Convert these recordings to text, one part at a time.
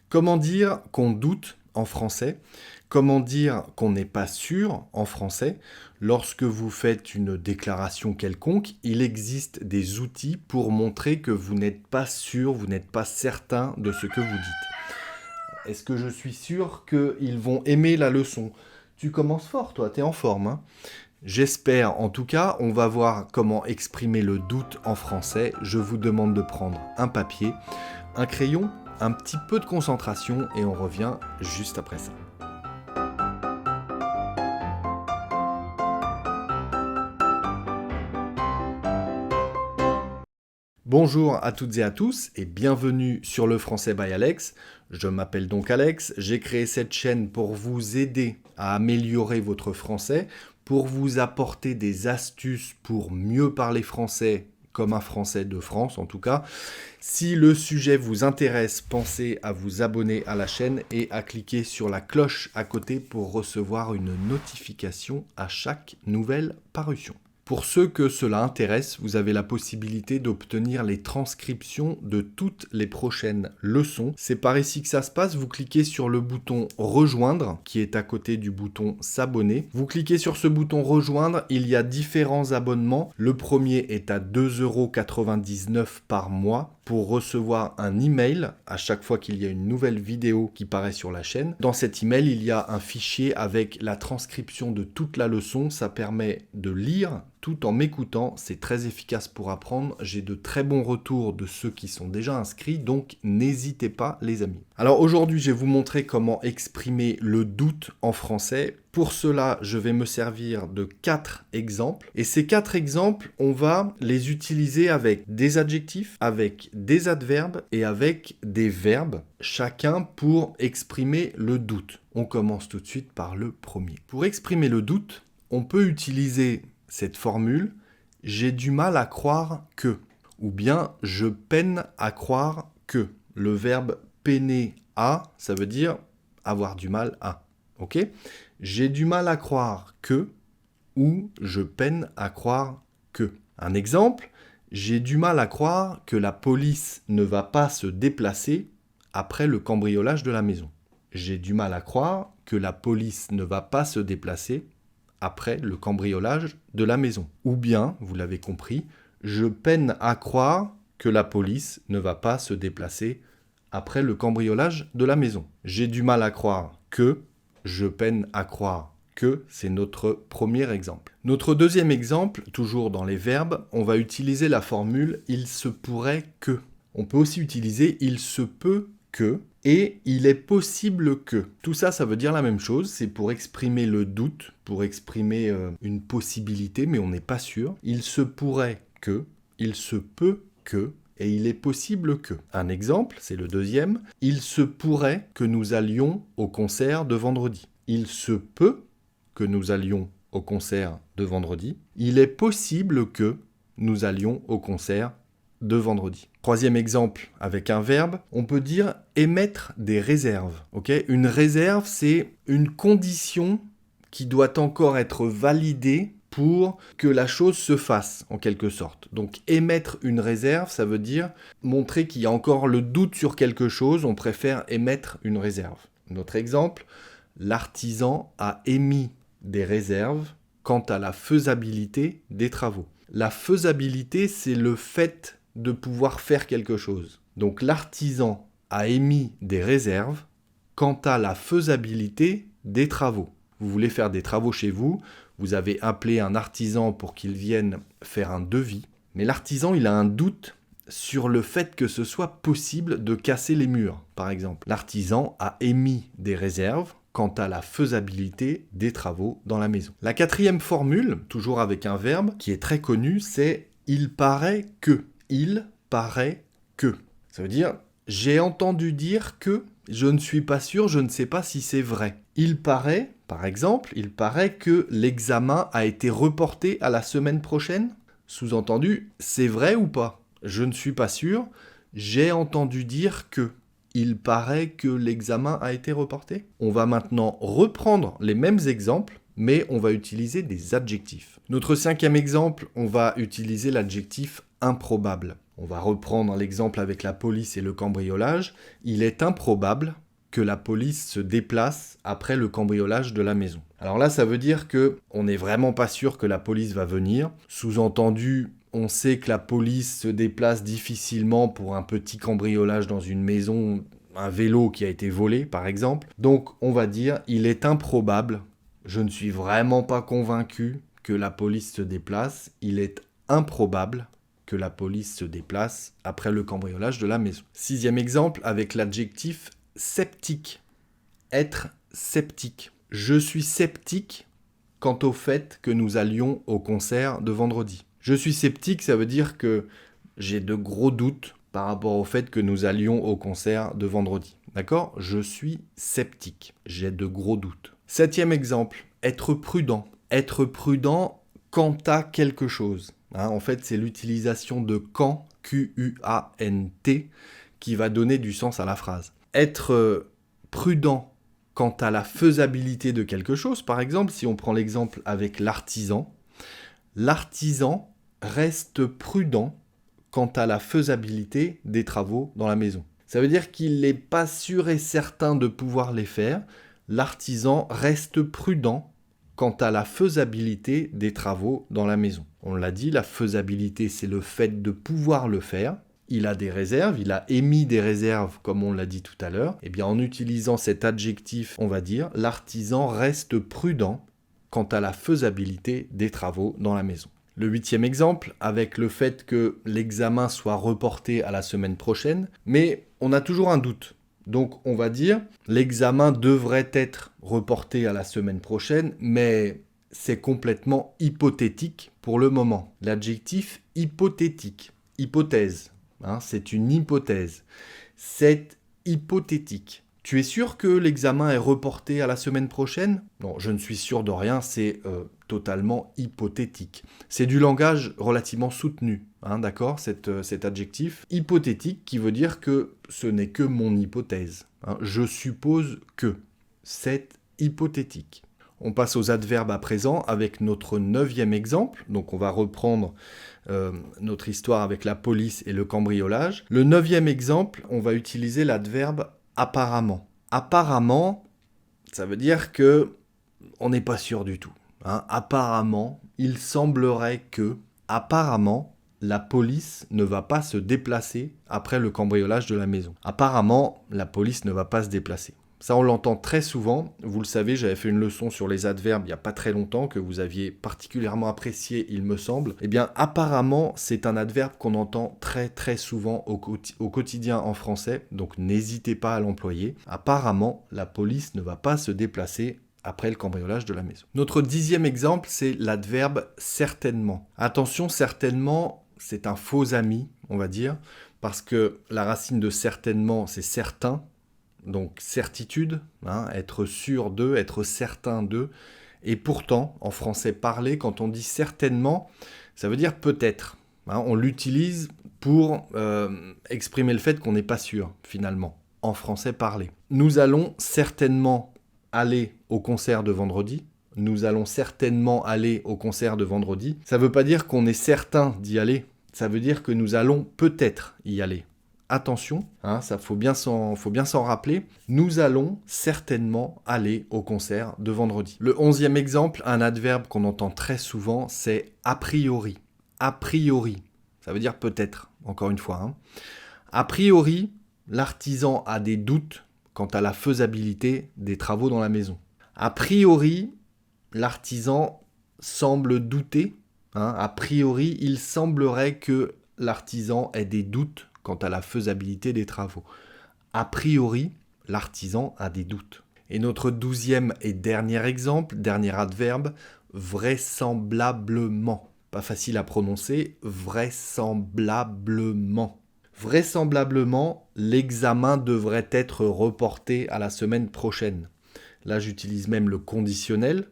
Comment dire qu'on doute en français? Comment dire qu'on n'est pas sûr en français? Lorsque vous faites une déclaration quelconque, il existe des outils pour montrer que vous n'êtes pas sûr, vous n'êtes pas certain de ce que vous dites. Est-ce que je suis sûr qu'ils vont aimer la leçon? Tu commences fort, toi, t'es en forme, hein? J'espère, en tout cas, on va voir comment exprimer le doute en français. Je vous demande de prendre un papier, un crayon, un petit peu de concentration et on revient juste après ça. Bonjour à toutes et à tous et bienvenue sur le Français by Alex. Je m'appelle donc Alex, j'ai créé cette chaîne pour vous aider à améliorer votre français, pour vous apporter des astuces pour mieux parler français comme un Français de France en tout cas. Si le sujet vous intéresse, pensez à vous abonner à la chaîne et à cliquer sur la cloche à côté pour recevoir une notification à chaque nouvelle parution. Pour ceux que cela intéresse, vous avez la possibilité d'obtenir les transcriptions de toutes les prochaines leçons. C'est par ici que ça se passe. Vous cliquez sur le bouton rejoindre qui est à côté du bouton s'abonner. Vous cliquez sur ce bouton rejoindre, il y a différents abonnements. Le premier est à 2,99 € par mois pour recevoir un email à chaque fois qu'il y a une nouvelle vidéo qui paraît sur la chaîne. Dans cet email, il y a un fichier avec la transcription de toute la leçon. Ça permet de lire tout en m'écoutant. C'est très efficace pour apprendre. J'ai de très bons retours de ceux qui sont déjà inscrits, donc n'hésitez pas les amis. Alors aujourd'hui, je vais vous montrer comment exprimer le doute en français. Pour cela, je vais me servir de 4 exemples. Et ces 4 exemples, on va les utiliser avec des adjectifs, avec des adverbes et avec des verbes, chacun pour exprimer le doute. On commence tout de suite par le premier. Pour exprimer le doute, on peut utiliser cette formule « j'ai du mal à croire que » ou bien « je peine à croire que ». Le verbe « peiner à », ça veut dire avoir du mal à. Ok ? J'ai du mal à croire que ou je peine à croire que. Un exemple, j'ai du mal à croire que la police ne va pas se déplacer après le cambriolage de la maison. J'ai du mal à croire que la police ne va pas se déplacer après le cambriolage de la maison. Ou bien, vous l'avez compris, je peine à croire que la police ne va pas se déplacer après le cambriolage de la maison. J'ai du mal à croire que, je peine à croire que, c'est notre premier exemple. Notre deuxième exemple, toujours dans les verbes, on va utiliser la formule « il se pourrait que ». On peut aussi utiliser « il se peut que » et « il est possible que ». Tout ça, ça veut dire la même chose, c'est pour exprimer le doute, pour exprimer une possibilité, mais on n'est pas sûr. Il se pourrait que, il se peut que, et il est possible que. Un exemple, c'est le deuxième. Il se pourrait que nous allions au concert de vendredi. Il se peut que nous allions au concert de vendredi. Il est possible que nous allions au concert de vendredi. Troisième exemple, avec un verbe, on peut dire émettre des réserves. Okay ? Une réserve, c'est une condition qui doit encore être validée pour que la chose se fasse, en quelque sorte. Donc, émettre une réserve, ça veut dire montrer qu'il y a encore le doute sur quelque chose, on préfère émettre une réserve. Notre exemple, l'artisan a émis des réserves quant à la faisabilité des travaux. La faisabilité, c'est le fait de pouvoir faire quelque chose. Donc, l'artisan a émis des réserves quant à la faisabilité des travaux. Vous voulez faire des travaux chez vous, vous avez appelé un artisan pour qu'il vienne faire un devis, mais l'artisan, il a un doute sur le fait que ce soit possible de casser les murs, par exemple. L'artisan a émis des réserves quant à la faisabilité des travaux dans la maison. La quatrième formule, toujours avec un verbe qui est très connu, c'est « il paraît que ». Il paraît que. Ça veut dire « j'ai entendu dire que ». Je ne suis pas sûr, je ne sais pas si c'est vrai. Il paraît, par exemple, il paraît que l'examen a été reporté à la semaine prochaine. Sous-entendu, c'est vrai ou pas? Je ne suis pas sûr, j'ai entendu dire que. Il paraît que l'examen a été reporté. On va maintenant reprendre les mêmes exemples, mais on va utiliser des adjectifs. Notre cinquième exemple, on va utiliser l'adjectif improbable. On va reprendre l'exemple avec la police et le cambriolage. Il est improbable que la police se déplace après le cambriolage de la maison. Alors là, ça veut dire que on n'est vraiment pas sûr que la police va venir. Sous-entendu, on sait que la police se déplace difficilement pour un petit cambriolage dans une maison, un vélo qui a été volé par exemple. Donc on va dire, il est improbable, je ne suis vraiment pas convaincu que la police se déplace, il est improbable que la police se déplace après le cambriolage de la maison. 6e exemple avec l'adjectif sceptique. Être sceptique. Je suis sceptique quant au fait que nous allions au concert de vendredi. Je suis sceptique, ça veut dire que j'ai de gros doutes par rapport au fait que nous allions au concert de vendredi. D'accord ? Je suis sceptique. J'ai de gros doutes. 7e exemple. Être prudent. Être prudent quant à quelque chose. En fait, c'est l'utilisation de quand, Q-U-A-N-T, qui va donner du sens à la phrase. Être prudent quant à la faisabilité de quelque chose, par exemple, si on prend l'exemple avec l'artisan reste prudent quant à la faisabilité des travaux dans la maison. Ça veut dire qu'il n'est pas sûr et certain de pouvoir les faire. L'artisan reste prudent quant à la faisabilité des travaux dans la maison. On l'a dit, la faisabilité, c'est le fait de pouvoir le faire. Il a des réserves, il a émis des réserves, comme on l'a dit tout à l'heure. Eh bien, en utilisant cet adjectif, on va dire, l'artisan reste prudent quant à la faisabilité des travaux dans la maison. Le 8e exemple, avec le fait que l'examen soit reporté à la semaine prochaine, mais on a toujours un doute. Donc on va dire, l'examen devrait être reporté à la semaine prochaine, mais c'est complètement hypothétique pour le moment. L'adjectif hypothétique, hypothèse, c'est une hypothèse. C'est hypothétique. Tu es sûr que l'examen est reporté à la semaine prochaine ? Non, je ne suis sûr de rien, c'est totalement hypothétique. C'est du langage relativement soutenu, d'accord, cet adjectif hypothétique qui veut dire que ce n'est que mon hypothèse. Je suppose que c'est hypothétique. On passe aux adverbes à présent avec notre 9e exemple. Donc on va reprendre notre histoire avec la police et le cambriolage. Le 9e exemple, on va utiliser l'adverbe apparemment. Apparemment, ça veut dire que on n'est pas sûr du tout. Apparemment, il semblerait que, apparemment, la police ne va pas se déplacer après le cambriolage de la maison. Apparemment, la police ne va pas se déplacer. Ça, on l'entend très souvent. Vous le savez, j'avais fait une leçon sur les adverbes il n'y a pas très longtemps, que vous aviez particulièrement apprécié, il me semble. Eh bien, apparemment, c'est un adverbe qu'on entend très très souvent au quotidien en français, donc n'hésitez pas à l'employer. Apparemment, la police ne va pas se déplacer après le cambriolage de la maison. Notre 10e exemple, c'est l'adverbe certainement. Attention, certainement, c'est un faux ami, on va dire, parce que la racine de certainement, c'est certain. Donc certitude, être sûr d'eux, être certain d'eux. Et pourtant, en français parlé, quand on dit certainement, ça veut dire peut-être. On l'utilise pour exprimer le fait qu'on n'est pas sûr, finalement, en français parlé. Nous allons certainement aller au concert de vendredi. Nous allons certainement aller au concert de vendredi. Ça ne veut pas dire qu'on est certain d'y aller. Ça veut dire que nous allons peut-être y aller. Attention, ça faut bien s'en rappeler, nous allons certainement aller au concert de vendredi. Le 11e exemple, un adverbe qu'on entend très souvent, c'est a priori. A priori, ça veut dire peut-être, encore une fois. A priori, l'artisan a des doutes quant à la faisabilité des travaux dans la maison. A priori, l'artisan semble douter. A priori, il semblerait que l'artisan ait des doutes quant à la faisabilité des travaux. A priori, l'artisan a des doutes. Et notre 12e et dernier exemple, dernier adverbe, vraisemblablement. Pas facile à prononcer, vraisemblablement. Vraisemblablement, l'examen devrait être reporté à la semaine prochaine. Là, j'utilise même le conditionnel.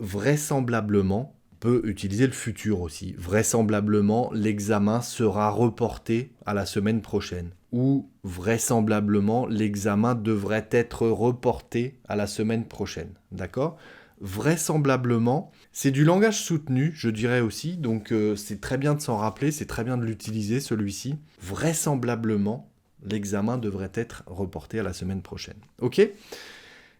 Vraisemblablement, peut utiliser le futur aussi. Vraisemblablement, l'examen sera reporté à la semaine prochaine. Ou vraisemblablement, l'examen devrait être reporté à la semaine prochaine. D'accord ? vraisemblablement, c'est du langage soutenu, je dirais aussi, donc c'est très bien de s'en rappeler, c'est très bien de l'utiliser celui-ci. Vraisemblablement, l'examen devrait être reporté à la semaine prochaine. Ok ?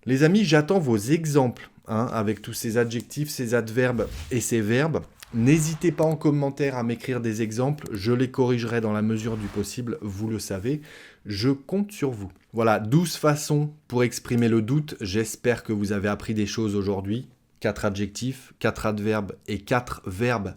Les amis, j'attends vos exemples, avec tous ces adjectifs, ces adverbes et ces verbes. N'hésitez pas en commentaire à m'écrire des exemples, je les corrigerai dans la mesure du possible, vous le savez, je compte sur vous. Voilà, 12 façons pour exprimer le doute, j'espère que vous avez appris des choses aujourd'hui. 4 adjectifs, 4 adverbes et 4 verbes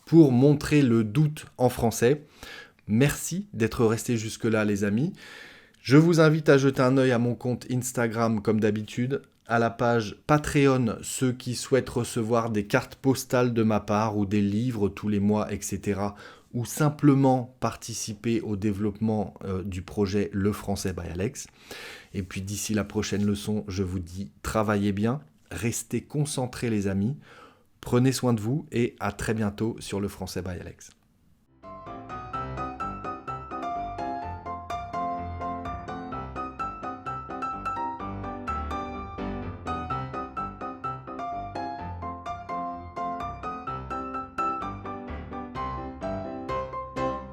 pour montrer le doute en français. Merci d'être restés jusque-là les amis. Je vous invite à jeter un œil à mon compte Instagram comme d'habitude, à la page Patreon, ceux qui souhaitent recevoir des cartes postales de ma part ou des livres tous les mois, etc. ou simplement participer au développement du projet Le Français by Alex. Et puis d'ici la prochaine leçon, je vous dis travaillez bien, restez concentrés les amis, prenez soin de vous et à très bientôt sur Le Français by Alex.